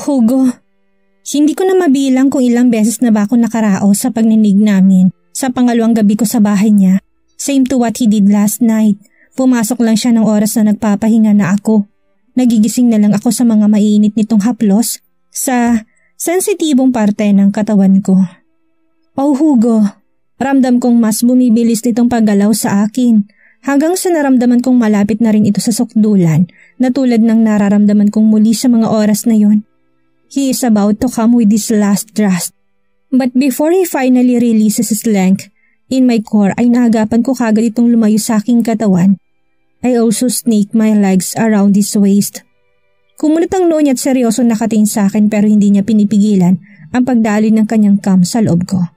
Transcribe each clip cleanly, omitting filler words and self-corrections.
Hugo, hindi ko na mabilang kung ilang beses na ba ako nakaraos sa pagninig namin sa pangalawang gabi ko sa bahay niya. Same to what he did last night. Pumasok lang siya ng oras na nagpapahinga na ako. Nagigising na lang ako sa mga maiinit nitong haplos sa sensitibong parte ng katawan ko. Oh Hugo, ramdam kong mas bumibilis nitong paggalaw sa akin hanggang sa naramdaman kong malapit na rin ito sa sukdulan na tulad ng nararamdaman kong muli sa mga oras na yon. He is about to come with his last thrust. But before he finally releases his length, in my core ay naagapan ko kagad itong lumayo sa aking katawan. I also snake my legs around his waist. Kumunot ang noo niya at seryoso nakatingin sa akin pero hindi niya pinipigilan ang pagdaloy ng kanyang cam sa loob ko.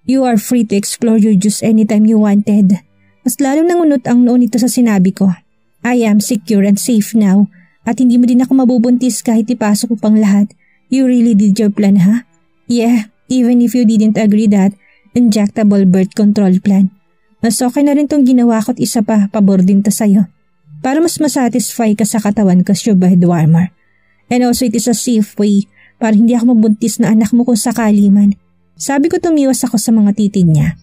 You are free to explore your juice anytime you wanted. Mas lalong nangunot ang noo nito sa sinabi ko. I am secure and safe now. At hindi mo din ako mabubuntis kahit ipasok ko pang lahat. You really did your plan, ha? Yeah, even if you didn't agree that injectable birth control plan. Mas okay na rin tong ginawa ko't isa pa, pabor din to sa'yo. Para mas masatisfy ka sa katawan kas your bed warmer. And also it is a safe way para hindi ako mabuntis na anak mo kung sakali man. Sabi ko tumiwas ako sa mga titig niya.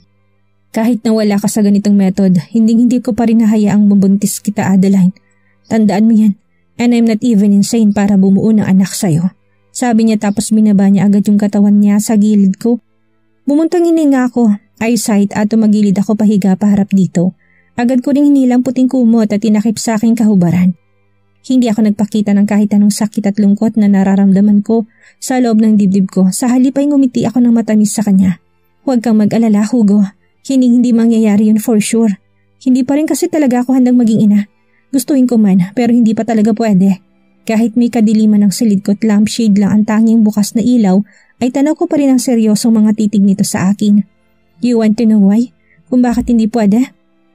Kahit na wala ka sa ganitong method, hindi ko pa rin nahayaang mabuntis kita, Adeline. Tandaan mo yan. And I'm not even insane para bumuo ng anak sa'yo. Sabi niya tapos binaba niya agad yung katawan niya sa gilid ko. Bumuntang hininga ako, eyesight at tumagilid ako pahiga paharap dito. Agad ko ring hinilang puting kumot at tinakip sa aking kahubaran. Hindi ako nagpakita ng kahit anong sakit at lungkot na nararamdaman ko sa loob ng dibdib ko. Sa halip ay ngumiti ako ng matamis sa kanya. Huwag kang mag-alala, Hugo. Hindi mangyayari yun for sure. Hindi pa rin kasi talaga ako handang maging ina. Gustuin ko man pero hindi pa talaga pwede. Kahit may kadiliman ng silid ko at lampshade lang ang tanging bukas na ilaw, ay tanaw ko pa rin ang seryosong mga titig nito sa akin. You want to know why? Kung bakit hindi pwede?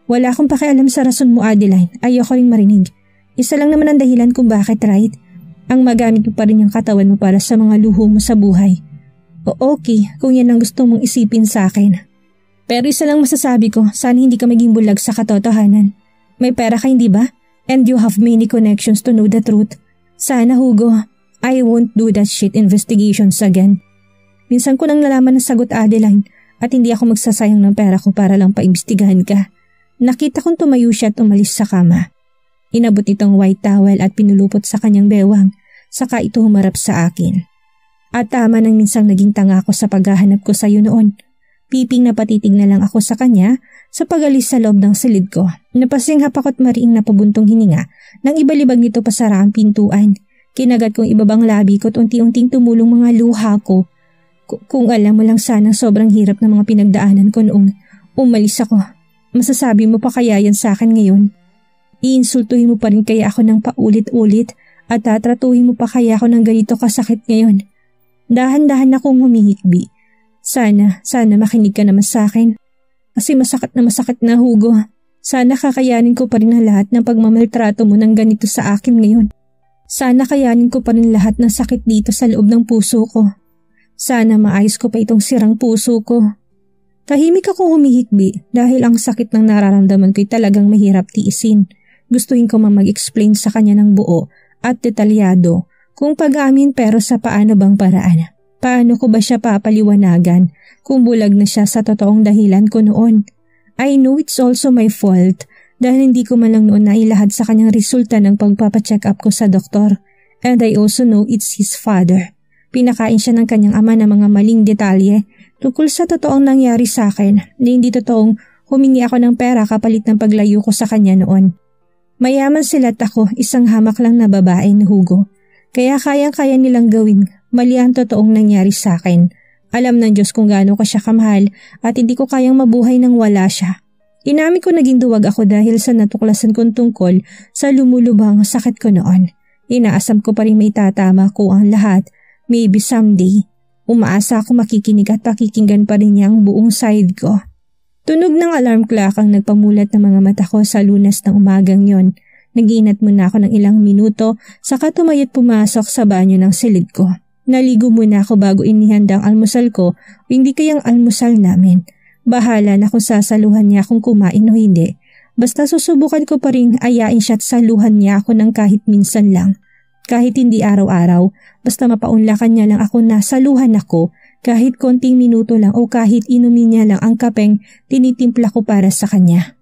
Wala akong pakialam sa rason mo, Adeline. Ayoko ring marinig. Isa lang naman ang dahilan kung bakit, right? Ang magamit mo pa rin yung katawan mo para sa mga luho mo sa buhay. O okay, kung yan ang gusto mong isipin sa akin. Pero isa lang masasabi ko, sana hindi ka maging bulag sa katotohanan. May pera ka, hindi ba? And you have many connections to know the truth. Sana, Hugo, I won't do that shit investigations again. Minsan ko nang nalaman ng sagot, Adeline, at hindi ako magsasayang ng pera ko para lang paimbestigahan ka. Nakita kong tumayo siya at umalis sa kama. Inabot itong white towel at pinulupot sa kanyang bewang, saka ito humarap sa akin. At tama nang minsang naging tanga ako sa paghahanap ko sa iyo noon. Piping na patitig na lang ako sa kanya sa pag-alis sa loob ng silid ko. Napasinghap ako't mariing napabuntong hininga nang ibalibag nito pasara ang pintuan. Kinagat kong ibabang labi ko't unti-unting tumulong mga luha ko. Kung alam mo lang sana sobrang hirap ng mga pinagdaanan ko noong umalis ako. Masasabi mo pa kaya yan sa akin ngayon? Iinsultuhin mo pa rin kaya ako ng paulit-ulit at tatratuhin mo pa kaya ako ng ganito kasakit ngayon? Dahan-dahan akong humihikbi. Sana makinig ka naman sa akin. Kasi masakit na, Hugo. Sana kakayanin ko pa rin ang lahat ng pagmamaltrato mo ng ganito sa akin ngayon. Sana kayanin ko pa rin lahat ng sakit dito sa loob ng puso ko. Sana maayos ko pa itong sirang puso ko. Tahimik ako humihikbi dahil ang sakit ng nararamdaman ko'y talagang mahirap tiisin. Gustuhin ko mag-explain sa kanya ng buo at detalyado kung pag-amin pero sa paano bang paraan. Paano ko ba siya papaliwanagan kung bulag na siya sa totoong dahilan ko noon? I know it's also my fault dahil hindi ko man lang noon nailahad sa kanyang resulta ng pagpapacheck up ko sa doktor. And I also know it's his father. Pinakain siya ng kanyang ama ng mga maling detalye tungkol sa totoong nangyari sa akin na hindi totoong humingi ako ng pera kapalit ng paglayo ko sa kanya noon. Mayaman sila't ako, isang hamak lang na babae ni Hugo. Kaya kayang-kaya nilang gawin mali ang totoong nangyari sa akin. Alam ng Diyos kung gaano ko siya kamahal at hindi ko kayang mabuhay nang wala siya. Inamin ko naging duwag ako dahil sa natuklasan kong tungkol sa lumulubhang sakit ko noon. Inaasam ko pa rin may tatama ko ang lahat. Maybe someday, umaasa ako makikinig at pakikinggan pa rin niya ang buong side ko. Tunog ng alarm clock ang nagpamulat ng mga mata ko sa Lunes ng umagang yon. Nag-iinat muna ako ng ilang minuto saka tumayo't pumasok sa banyo ng silid ko. Naligo muna ako bago inihanda ang almusal ko o hindi kayang almusal namin. Bahala na kung sasaluhan niya kung kumain o hindi. Basta susubukan ko pa rin ayain siya at saluhan niya ako ng kahit minsan lang. Kahit hindi araw-araw, basta mapaunlakan niya lang ako na saluhan ako kahit konting minuto lang o kahit inumin niya lang ang kapeng tinitimpla ko para sa kanya.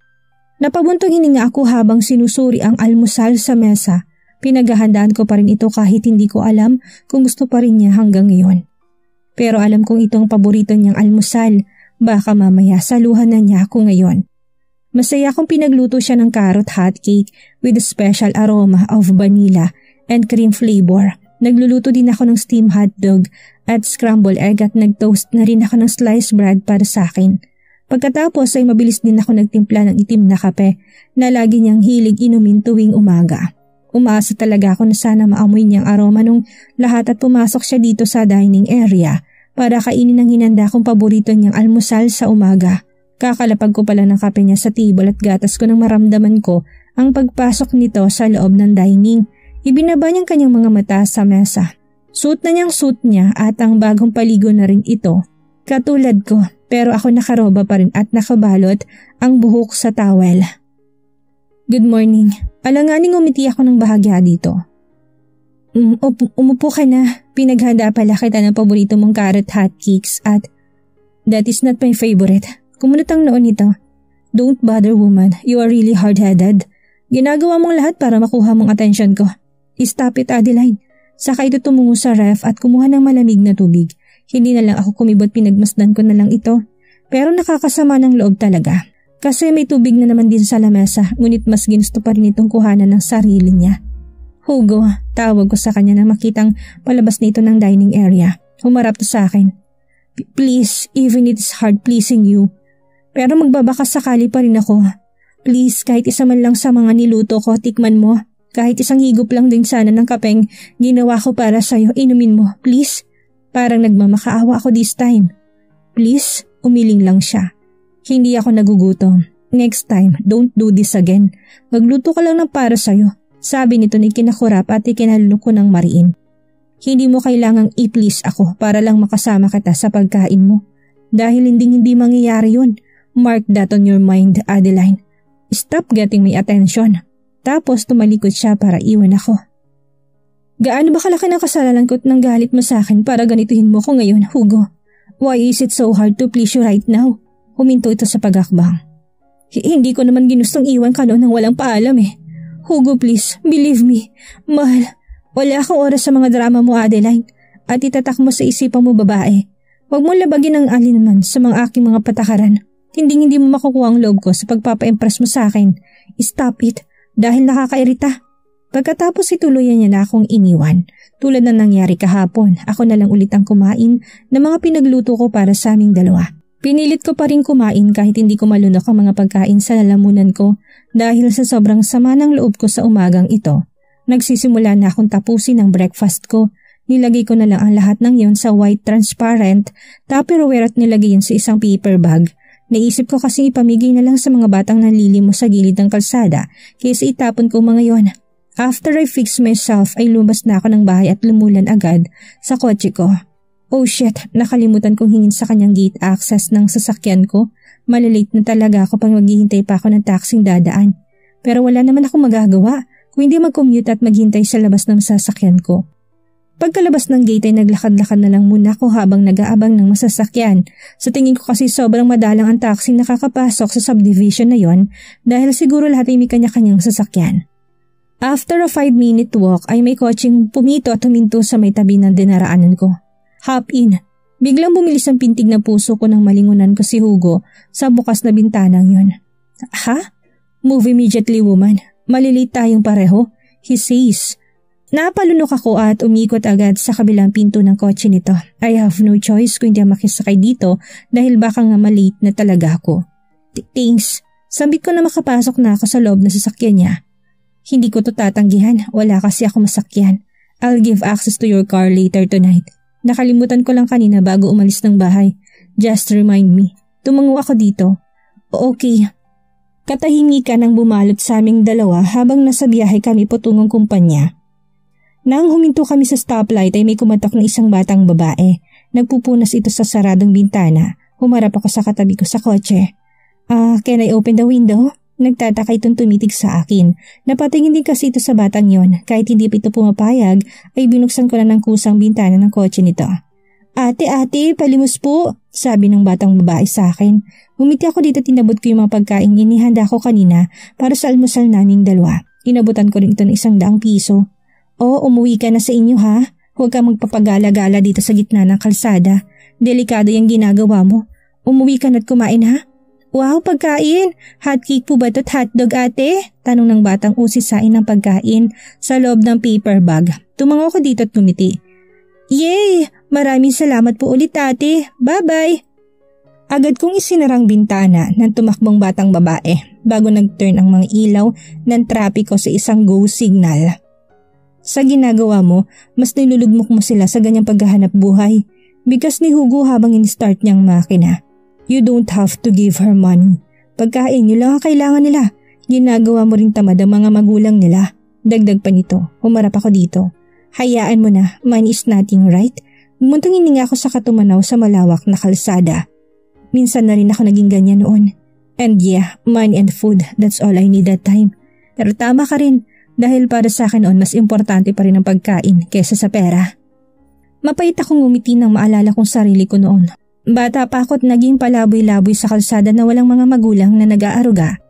Napabuntong hininga ako habang sinusuri ang almusal sa mesa. Pinaghahandaan ko pa rin ito kahit hindi ko alam kung gusto pa rin niya hanggang ngayon. Pero alam kong itong paborito niyang almusal, baka mamaya saluhan na niya ako ngayon. Masaya kung pinagluto siya ng carrot hot cake with a special aroma of vanilla and cream flavor. Nagluluto din ako ng steamed hotdog at scrambled egg at nag-toast na rin ako ng sliced bread para sa akin. Pagkatapos ay mabilis din ako nagtimpla ng itim na kape na lagi niyang hilig inumin tuwing umaga. Umaasa talaga ako na sana maamoy niyang aroma nung lahat at pumasok siya dito sa dining area para kainin ang hinanda kong paborito niyang almusal sa umaga. Kakalapag ko pala ng kape niya sa table at gatas ko nang maramdaman ko ang pagpasok nito sa loob ng dining. Ibinaba niyang kanyang mga mata sa mesa. Suot na niyang suit niya at ang bagong paligo na rin ito. Katulad ko, pero ako nakaroba pa rin at nakabalot ang buhok sa towel. Good morning. Alanganing umiti ako ng bahagya dito. Umupo ka na. Pinaghanda pala kita ng paborito mong carrot hotcakes at that is not my favorite. Kumunot ang noon nito. Don't bother woman, you are really hard-headed. Ginagawa mong lahat para makuha mong atensyon ko. Stop it, Adeline. Saka ito tumungo sa ref at kumuha ng malamig na tubig. Hindi na lang ako kumibot, pinagmasdan ko na lang ito. Pero nakakasama ng loob talaga. Kasi may tubig na naman din sa lamesa, ngunit mas ginusto pa rin itong kuhanan ng sarili niya. Hugo, tawag ko sa kanya na makitang palabas nito ng dining area. Humarap to sa akin. Please, even it is hard pleasing you. Pero magbabaka sakali pa rin ako. Please, kahit isa man lang sa mga niluto ko, tikman mo. Kahit isang higop lang din sana ng kapeng ginawa ko para sa'yo, inumin mo, please. Parang nagmamakaawa ako this time. Please, umiling lang siya. Hindi ako nagugutom. Next time, don't do this again. Magluto ka lang ng para sa'yo. Sabi nito na ikinakurap at ikinalunok ko ng mariin. Hindi mo kailangang i-please ako para lang makasama kita sa pagkain mo. Dahil hindi mangyayari yun. Mark that on your mind, Adeline. Stop getting my attention. Tapos tumalikod siya para iwan ako. Gaano ba kalaki ng kasalanan ko at ng galit mo sa akin para ganituhin mo ko ngayon, Hugo? Why is it so hard to please you right now? Huminto ito sa pagakbang. Hindi ko naman ginustong iwan ka noon nang walang paalam eh. Hugo, please, believe me. Mahal, wala akong oras sa mga drama mo, Adeline. At itatak mo sa isipan mo, babae. Huwag mo labagin ang alinman sa mga aking mga patakaran. Hindi mo makukuha ang loob ko sa pagpapa-impress mo sa akin. Stop it. Dahil nakakairita. Pagkatapos ituluyan niya na akong iniwan. Tulad na nangyari kahapon, ako na lang ulit ang kumain ng mga pinagluto ko para sa aming dalawa. Pinilit ko pa rin kumain kahit hindi ko malunok ang mga pagkain sa lalamunan ko dahil sa sobrang sama ng loob ko sa umagang ito. Nagsisimula na akong tapusin ang breakfast ko. Nilagay ko na lang ang lahat ng yon sa white transparent Tupperware at nilagay yun sa isang paper bag. Naisip ko kasi ipamigay na lang sa mga batang nanlilimos sa gilid ng kalsada kaysa itapon ko mga yon. After I fix myself ay lumabas na ako ng bahay at lumulan agad sa kotse ko. Oh shit, nakalimutan kong hingin sa kanyang gate access ng sasakyan ko. Malalate na talaga ako pag maghihintay pa ako ng taxing dadaan. Pero wala naman akong magagawa kung hindi mag-commute at maghintay sa labas ng sasakyan ko. Pagkalabas ng gate ay naglakad-lakad na lang muna ako habang nag-aabang ng masasakyan. Sa tingin ko kasi sobrang madalang ang taxi nakakapasok sa subdivision na yon dahil siguro lahat ay may kanya-kanyang sasakyan. After a 5-minute walk ay may kotseng pumito at huminto sa may tabi ng dinaraanan ko. Hop in. Biglang bumilis ang pintig na puso ko nang malingunan ko si Hugo sa bukas na bintanang yon. Ha? Move immediately, woman. Malilate tayong pareho, he says. Napalunok ako at umikot agad sa kabilang pinto ng kotse nito. I have no choice kung hindi makisakay dito dahil baka nga malate na talaga ako. Thanks. Sambit ko na makapasok na ako sa loob na sasakyan niya. Hindi ko to tatanggihan, wala kasi ako masakyan. I'll give access to your car later tonight. Nakalimutan ko lang kanina bago umalis ng bahay. Just remind me. Tumango ako dito. Okay. Katahimikan ang bumalot sa aming dalawa habang nasa biyahe kami patungong kumpanya. Nang huminto kami sa stoplight ay may kumatok na isang batang babae. Nagpupunas ito sa saradong bintana. Humarap ako sa katabi ko sa kotse. Can I open the window? Nagtataka itong tumitig sa akin. Napatingin din kasi ito sa batang yon. Kahit hindi pa ito pumapayag, ay binuksan ko na ng kusang bintana ng kotse nito. Ate, palimos po, sabi ng batang babae sa akin. Umiti ako dito, tinabot ko yung mga pagkain inihanda ko kanina para sa almusal naming dalawa. Inabutan ko rin ito ng 100 piso. O, umuwi ka na sa inyo ha? Huwag ka magpapagala-gala dito sa gitna ng kalsada. Delikado yung ginagawa mo. Umuwi ka na't kumain ha? Wow, pagkain! Hotcake po ba ito't hotdog ate? Tanong ng batang usisain ng pagkain sa loob ng paper bag. Tumango ko dito at ngumiti. Yay! Maraming salamat po ulit ate. Bye-bye! Agad kong isinarang bintana ng tumakbong batang babae bago nag-turn ang mga ilaw ng trapiko sa isang go signal. Sa ginagawa mo, mas nilulugmok mo sila sa ganyang paghahanap buhay. Bigas ni Hugo habang in-start niyang makina. You don't have to give her money. Pagkain nyo lang ang kailangan nila. Ginagawa mo rin tamad ang mga magulang nila. Dagdag pa nito, humarap ako dito. Hayaan mo na, money is nothing, right? Muntong hininga ako sa katumanaw sa malawak na kalsada. Minsan na rin ako naging ganyan noon. And yeah, money and food, that's all I need that time. Pero tama ka rin, dahil para sa akin noon mas importante pa rin ang pagkain kaysa sa pera. Mapait akong ngumiti nang maalala kong sarili ko noon. Bata pa ako't naging palaboy-laboy sa kalsada na walang mga magulang na nag-aaruga.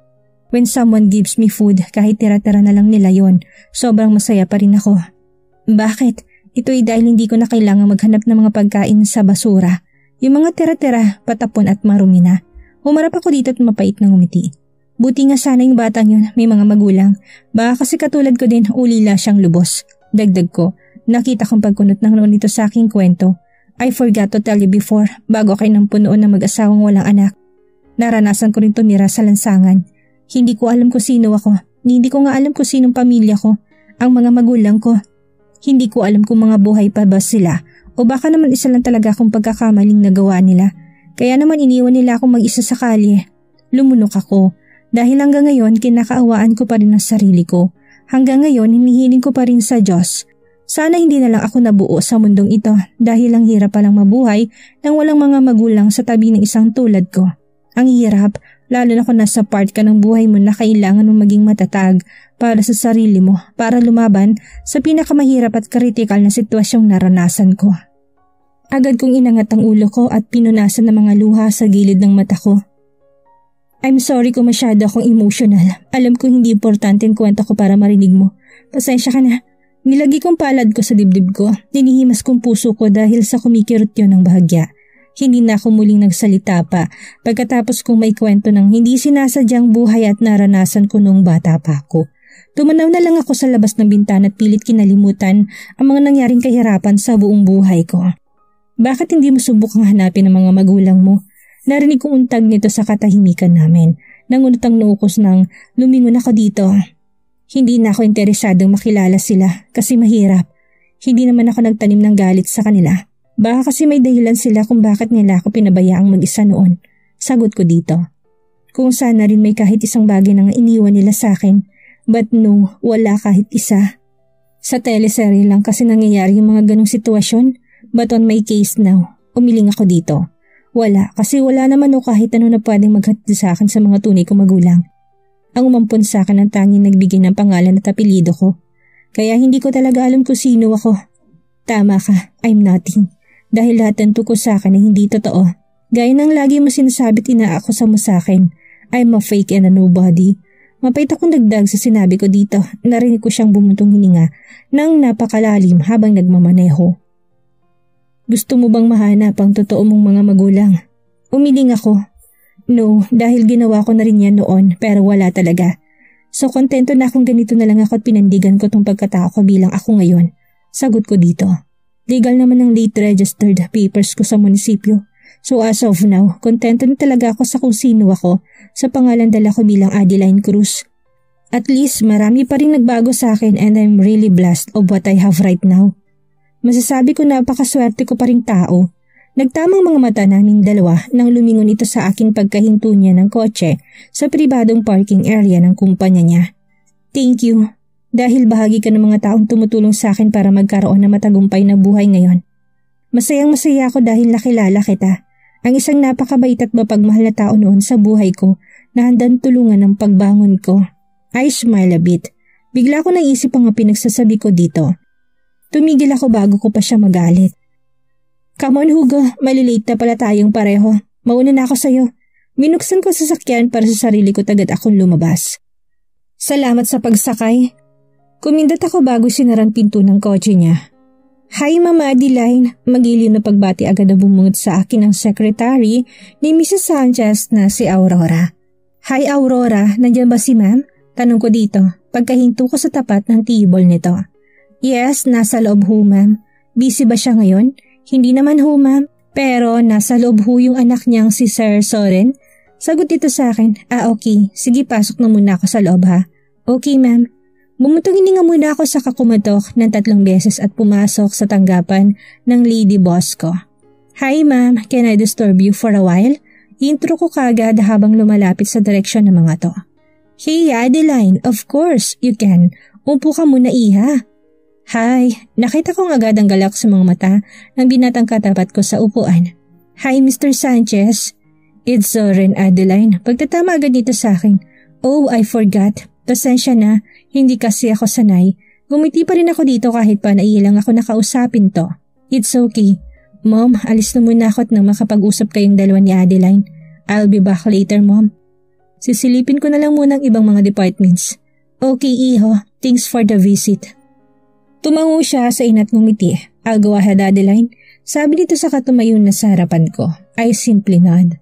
When someone gives me food, kahit tira-tira na lang nila yon, sobrang masaya pa rin ako. Bakit? Ito'y dahil hindi ko na kailangang maghanap ng mga pagkain sa basura. Yung mga tira-tira, patapon at marumi na. Humarap ako dito at mapait na ngumiti. Buti nga sana yung batang yun, may mga magulang. Baka kasi katulad ko din, ulila siyang lubos. Dagdag ko, nakita kong pagkunot ng noon nito sa aking kwento. I forgot to tell you before, bago kayo ng punoon na mag-asawang walang anak. Naranasan ko rin tumira sa lansangan. Hindi ko alam kung sino ako. Hindi ko nga alam kung sinong pamilya ko. Ang mga magulang ko. Hindi ko alam kung mga buhay pa ba sila o baka naman isa lang talaga akong pagkakamaling nagawa nila. Kaya naman iniwan nila akong mag-isa sa kalye. Lumunok ako. Dahil hanggang ngayon kinakaawaan ko pa rin ang sarili ko. Hanggang ngayon hinihiling ko pa rin sa Diyos. Sana hindi na lang ako nabuo sa mundong ito dahil ang hirap palang mabuhay nang walang mga magulang sa tabi ng isang tulad ko. Ang hirap, lalo na kung nasa part ka ng buhay mo na kailangan mong maging matatag para sa sarili mo para lumaban sa pinakamahirap at kritikal na sitwasyong naranasan ko. Agad kong inangat ang ulo ko at pinunasan ng mga luha sa gilid ng mata ko. I'm sorry kung masyado akong emotional. Alam ko hindi importante ang kwento ko para marinig mo. Pasensya ka na. Nilagi kong palad ko sa dibdib ko, dinihimas kong puso ko dahil sa kumikirot yun ng bahagya. Hindi na ako muling nagsalita pa pagkatapos kong may kwento ng hindi sinasadyang buhay at naranasan ko noong bata pa ako. Tumanaw na lang ako sa labas ng bintana at pilit kinalimutan ang mga nangyaring kahirapan sa buong buhay ko. Bakit hindi mo subukang hanapin ang mga magulang mo? Narinig kong untag nito sa katahimikan namin. Nangunot ang nukos ng lumingon ako dito. Hindi na ako interesadong makilala sila kasi mahirap. Hindi naman ako nagtanim ng galit sa kanila. Baka kasi may dahilan sila kung bakit nila ako pinabayaang mag-isa noon. Sagot ko dito. Kung sana rin may kahit isang bagay na iniwan nila sa akin. But no, wala kahit isa. Sa teleserye lang kasi nangyayari yung mga ganong sitwasyon. But on my case now, umiling ako dito. Wala, kasi wala naman o kahit ano na pwedeng maghatid sa akin sa mga tunay kong magulang. Ang umampon sa akin ang tanging nagbigay ng pangalan at apelyido ko. Kaya hindi ko talaga alam kung sino ako. Tama ka, I'm nothing. Dahil lahat ng tuko sa akin ay hindi totoo. Gaya ng lagi mo sinasabi't inaakusa mo sa akin, I'm a fake and a nobody. Mapait akong dagdag sa sinabi ko dito. Narinig ko siyang bumuntong hininga nang napakalalim habang nagmamaneho. Gusto mo bang mahanap ang totoo mong mga magulang? Umiling ako. No, dahil ginawa ko na rin yan noon pero wala talaga. So kontento na akong ganito na lang ako at pinandigan ko tong pagkatao ko bilang ako ngayon. Sagot ko dito. Legal naman ang late registered papers ko sa munisipyo. So as of now, kontento na talaga ako sa kung sino ako sa pangalan dala ko bilang Adeline Cruz. At least marami pa rin nagbago sa akin and I'm really blessed of what I have right now. Masasabi ko napakaswerte ko pa ring tao. Nagtamang mga mata naming dalawa nang lumingon ito sa aking pagkahinto niya ng kotse sa pribadong parking area ng kumpanya niya. Thank you. Dahil bahagi ka ng mga taong tumutulong sa akin para magkaroon ng matagumpay na buhay ngayon. Masayang masaya ako dahil nakilala kita. Ang isang napakabait at mapagmahal na tao noon sa buhay ko na handang tulungan ng pagbangon ko. I smile a bit. Bigla ko naisip ang pinagsasabi ko dito. Tumigil ako bago ko pa siya magalit. Come on Hugo, malilate na pala tayong pareho. Mauna na ako sa'yo. Binuksan ko sa sasakyan para sa sarili ko tagad akong lumabas. Salamat sa pagsakay. Kumindot ako bago sinarang pinto ng kotse niya. Hi Mama Adeline, magiliw na pagbati agad na bumungod sa akin ang secretary ni Mrs. Sanchez na si Aurora. Hi Aurora, nandiyan ba si ma'am? Tanong ko dito, pagkahinto ko sa tapat ng table nito. Yes, nasa loob ho ma'am. Busy ba siya ngayon? Hindi naman ho ma'am, pero nasa loob ho yung anak niyang si Sir Soren. Sagot dito sa akin, okay, sige pasok na muna ako sa loob ha. Okay ma'am. Bumutong hininga muna ako sa kakumatok ng 3 beses at pumasok sa tanggapan ng lady boss ko. Hi ma'am, can I disturb you for a while? Intro ko kagad habang lumalapit sa direksyon ng mga to. Hey Adeline, of course, you can. Upo ka muna iha. Hi, nakita kong agad ang galak sa mga mata ng binatang katapat ko sa upuan. Hi Mr. Sanchez. It's Soren Adeline. Pagtatama agad dito sa akin. Oh, I forgot. Pasensya na, hindi kasi ako sanay. Gumiti pa rin ako dito kahit pa naiilang ako nakausapin to. It's okay. Mom, alis na muna ako at nang makapag-usap kayong dalawa ni Adeline. I'll be back later, Mom. Sisilipin ko na lang muna ang ibang mga departments. Okay, Iho. Thanks for the visit. Tumango siya sa inat ngumiti. I'll go ahead, Adeline. Sabi dito sa katumayon na sa harapan ko. I simply nod.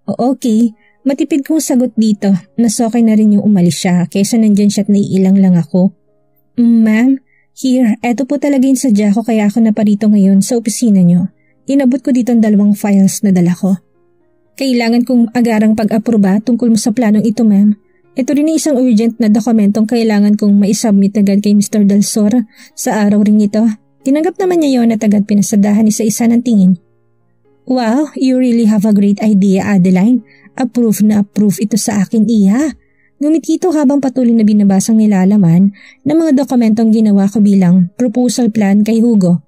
Okay. Matipid kong sagot dito. Mas okay na rin yung umalis siya kaysa nandyan siya at naiilang lang ako. Ma'am, here, eto po talaga yung sadya ko kaya ako naparito ngayon sa opisina niyo. Inabot ko dito ang 2 files na dala ko. Kailangan kong agarang pag-aproba tungkol mo sa planong ito ma'am. Ito rin ang isang urgent na dokumentong kailangan kong maisubmit agad kay Mr. Dalsor sa araw ring ito. Tinanggap naman niya yon at agad pinasadahan isa-isa ng tingin. Wow, you really have a great idea Adeline. Approve na approve ito sa akin iha. Ngumiti ito habang patuloy na binabasang nilalaman ng mga dokumentong ginawa ko bilang proposal plan kay Hugo.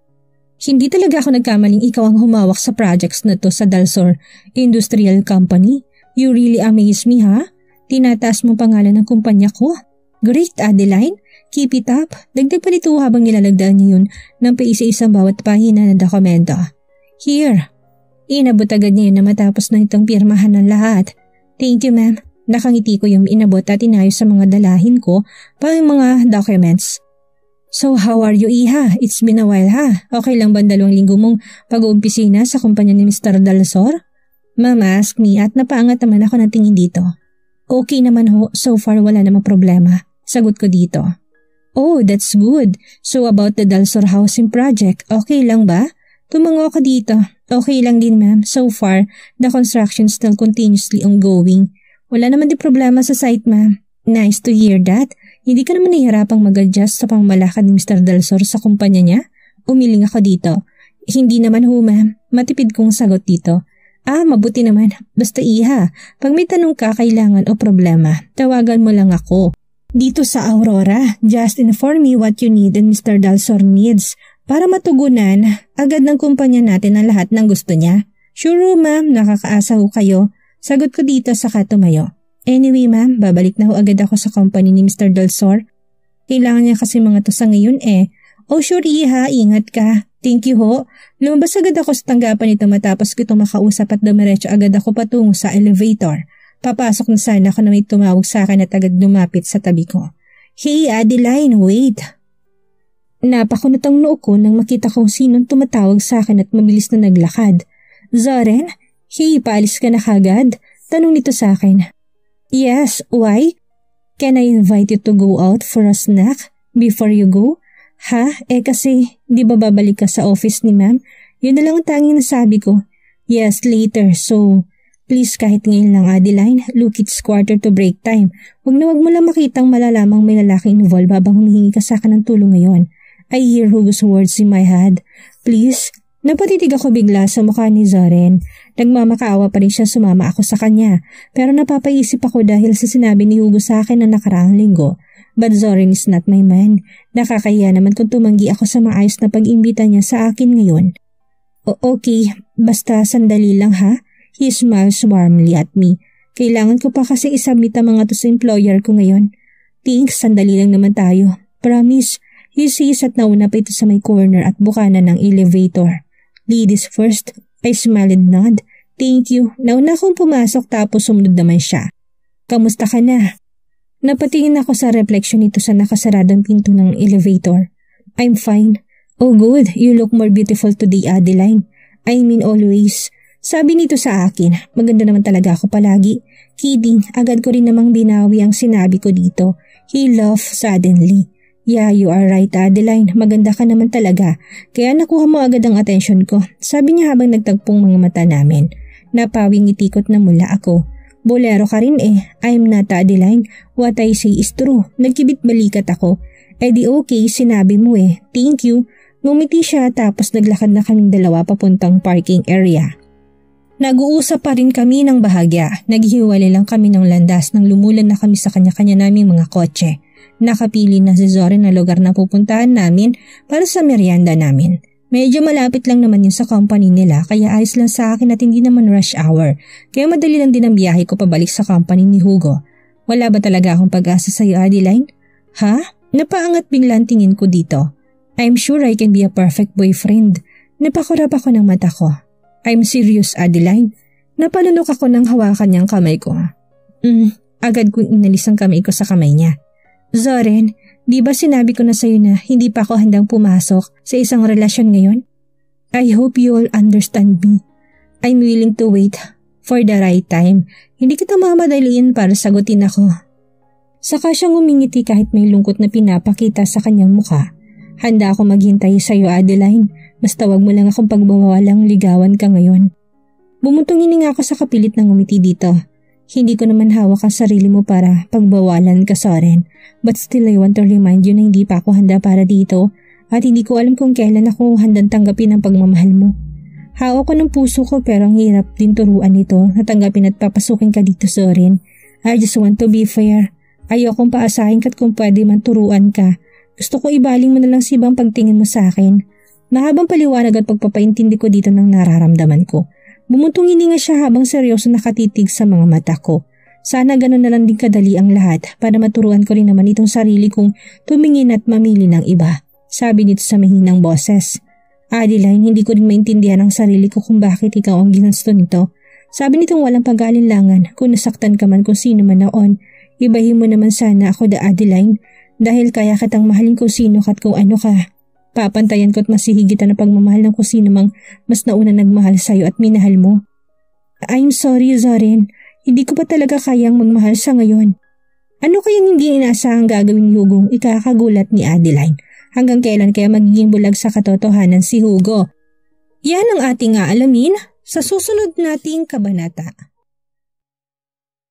Hindi talaga ako nagkamaling ikaw ang humawak sa projects na to sa Dalsor Industrial Company. You really amaze me ha? Tinataas mo pangalan ng kumpanya ko. Great Adeline, keep it up. Dagdag pa nito habang nilalagdaan niya yun ng paisa-isang bawat pahina ng dokumento. Here. Inabot agad niya yun na matapos na itong pirmahan ng lahat. Thank you ma'am. Nakangiti ko yung inabot at inayos sa mga dalahin ko pa yung mga documents. So how are you iha? It's been a while ha? Okay lang ba 2 linggo mong pag-uumpisina sa kumpanya ni Mr. Dalsor? Ma'am ask me at napaangat naman ako ng tingin dito. Okay naman ho, so far wala namang problema. Sagot ko dito. Oh, that's good. So about the Dalsor housing project, okay lang ba? Tumango ako dito. Okay lang din ma'am. So far, the construction still continuously ongoing. Wala naman di problema sa site ma'am. Nice to hear that. Hindi ka naman nahihirapang mag-adjust sa pangmalakad ni Mr. Dalsor sa kumpanya niya? Umiling ako dito. Hindi naman ho ma'am. Matipid kong sagot dito. Mabuti naman. Basta iha. Pag may tanong ka, kailangan o problema, tawagan mo lang ako. Dito sa Aurora, just inform me what you need and Mr. Dalsor needs para matugunan agad ng kumpanya natin ang lahat ng gusto niya. Sure ma'am, nakakaasa ho kayo. Sagot ko dito sa katumayo. Anyway ma'am, babalik na ho agad ako sa company ni Mr. Dalsor. Kailangan niya kasi mga to sa ngayon eh. Oh sure iha, ingat ka. Thank you ho. Lumabas agad ako sa tanggapan nito matapos ko ito makausap at dumiretso agad ako patungo sa elevator. Papasok na sana ako na may tumawag sa akin at agad lumapit sa tabi ko. Hey Adeline, wait. Napakunat ang noo ko nang makita kong sinong tumatawag sa akin at mabilis na naglakad. Zoren? Hey, paalis ka na kagad? Tanong nito sa akin. Yes, why? Can I invite you to go out for a snack before you go? Ha? Kasi, di ba babalik ka sa office ni ma'am? Yun na lang ang tanging nasabi ko. Yes, later. So, please kahit ngayon lang Adeline, look it's 1:45 time. Huwag mo lang makitang malalamang may lalaki involved habang humihingi ka sa akin ng tulong ngayon. I hear Hugo's words in my head. Please? Napatitig ako bigla sa mukha ni Zoren. Nagmamakaawa pa rin siya sumama ako sa kanya. Pero napapaisip ako dahil sa sinabi ni Hugo sa akin na nakaraang linggo. But Zoren is not my man. Nakakahiya naman kung tumanggi ako sa maayos na pag-imbita niya sa akin ngayon. Okay, basta sandali lang ha. He smiles warmly at me. Kailangan ko pa kasi isubmit ang mga to sa employer ko ngayon. Thanks, sandali lang naman tayo. Promise, he sees at nauna pa ito sa may corner at bukana ng elevator. Ladies first, I smiled and nod. Thank you, nauna akong pumasok tapos sumunod naman siya. Kamusta ka na? Napatingin ako sa reflection nito sa nakasaradong pinto ng elevator. I'm fine. Oh good, you look more beautiful today, Adeline. I mean always. Sabi nito sa akin, maganda naman talaga ako palagi. Kidding, agad ko rin namang binawi ang sinabi ko dito. He laughed suddenly. Yeah, you are right, Adeline. Maganda ka naman talaga. Kaya nakuha mo agad ang atensyon ko. Sabi niya habang nagtagpong mga mata namin. Napawing itikot na mula ako. Bolero ka rin eh. I'm not, Adeline. What I say is true. Nagkibit balikat ako. Eh di okay, sinabi mo eh. Thank you. Ngumiti siya tapos naglakad na kaming dalawa papuntang parking area. Nag-uusap pa rin kami ng bahagya. Naghihiwalay lang kami ng landas nang lumulan na kami sa kanya-kanya naming mga kotse. Nakapili na si Zoren na lugar na pupuntahan namin para sa merienda namin. Medyo malapit lang naman yun sa company nila kaya ayos lang sa akin at hindi naman rush hour. Kaya madali lang din ang biyahe ko pabalik sa company ni Hugo. Wala ba talaga akong pag-asa sa iyo, Adeline? Ha? Napaangat biglang tingin ko dito. I'm sure I can be a perfect boyfriend. Napakurap ako ng mata ko. I'm serious, Adeline. Napalunok ako nang hawakan niyang kamay ko. Agad kong inalis ang kamay ko sa kamay niya. Zoren, di ba sinabi ko na sa'yo na hindi pa ako handang pumasok sa isang relasyon ngayon? I hope you all understand me. I'm willing to wait for the right time. Hindi kita mamadaliin para sagutin ako. Saka siyang umingiti kahit may lungkot na pinapakita sa kanyang mukha. Handa ako maghintay sa'yo, Adeline. Basta wag mo lang akong pagbawalang ligawan ka ngayon. Bumuntong hininga ako sa kapilit ng umiti dito. Hindi ko naman hawak ang sarili mo para pagbawalan ka, Zoren. But still I want to remind you na hindi pa ako handa para dito at hindi ko alam kung kailan ako handang tanggapin ang pagmamahal mo. Hawak ko ng puso ko pero ang hirap din turuan nito na tanggapin at papasukin ka dito, Zoren. I just want to be fair. Ayokong paasahin ka't kung pwede man turuan ka. Gusto ko ibaling mo na lang si ibang pagtingin mo sa akin. Mahabang paliwanag at pagpapaintindi ko dito ng nararamdaman ko. Bumuntong hininga siya habang seryoso nakatitig sa mga mata ko. Sana ganun na lang din kadali ang lahat para maturuan ko rin naman itong sarili kong tumingin at mamili ng iba. Sabi nito sa mahinang boses. Adeline, hindi ko rin maintindihan ang sarili ko kung bakit ikaw ang ginasto nito. Sabi nitong walang pag-alinlangan kung nasaktan ka man kung sino man noon. Ibahin mo naman sana ako, Adeline, dahil kaya kitang mahalin kung sino ka at kung ano ka. Papantayan ko at masihigitan na pagmamahal ng kung sino mang mas nauna nagmahal sa'yo at minahal mo. I'm sorry, Zoren. Hindi ko pa talaga kayang magmahal sa ngayon. Ano kayang hindi inaasahang gagawin ni Hugo ikakagulat ni Adeline? Hanggang kailan kaya magiging bulag sa katotohanan si Hugo? Yan ang ating aalamin sa susunod nating kabanata.